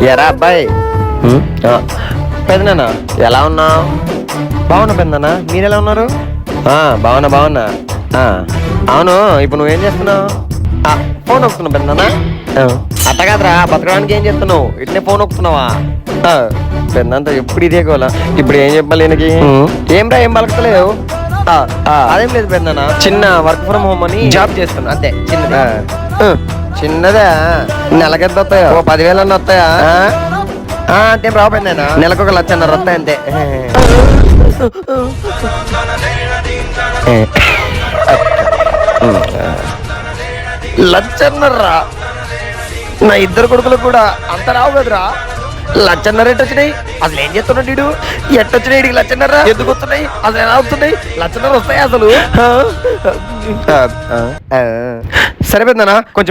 ఎరా అబ్బాయి పెద్దనా ఎలా ఉన్నావు? బాగున్నా పెద్దనా, మీరు ఎలా ఉన్నారు? బాగున్నా. అవును, ఇప్పుడు నువ్వేం చేస్తున్నావు? ఫోన్ నొక్కుతున్నావు పెద్దనా? అట్ట కాదురా, బతకడానికి ఏం చేస్తున్నావు? ఇట్లే ఫోన్ నొక్కుతున్నావా? పెద్దంత ఎప్పుడు ఇదే కోలా. ఇప్పుడు ఏం చెప్పాలి ఈయనకి? ఏం పలకలేవు. అదేం లేదు పెద్దనా, చిన్న వర్క్ ఫ్రమ్ హోమ్ అని జాబ్ చేస్తున్నా అంతే. చిన్నదా? నెలకెంత వస్తాయా? 10,000 అన్న వస్తాయా? అంతేం రావు పెద్దనా, నెలకు 1,00,000 వస్తాయి అంతే. లచ్చన్నర్రా, నా ఇద్దరు కొడుకులు కూడా అంత రావు కదరా. 1,00,000 ఎట్టు వచ్చినాయి? అసలు ఏం చేస్తున్నాడు వీడు? ఎట్టొచ్చినాయి వీడికి 1,00,000? ఎందుకు వస్తున్నాయి? అసలు ఎలా వస్తున్నాయి? 1,00,000 వస్తాయి అసలు? సరే పెద్దనా, కొంచెం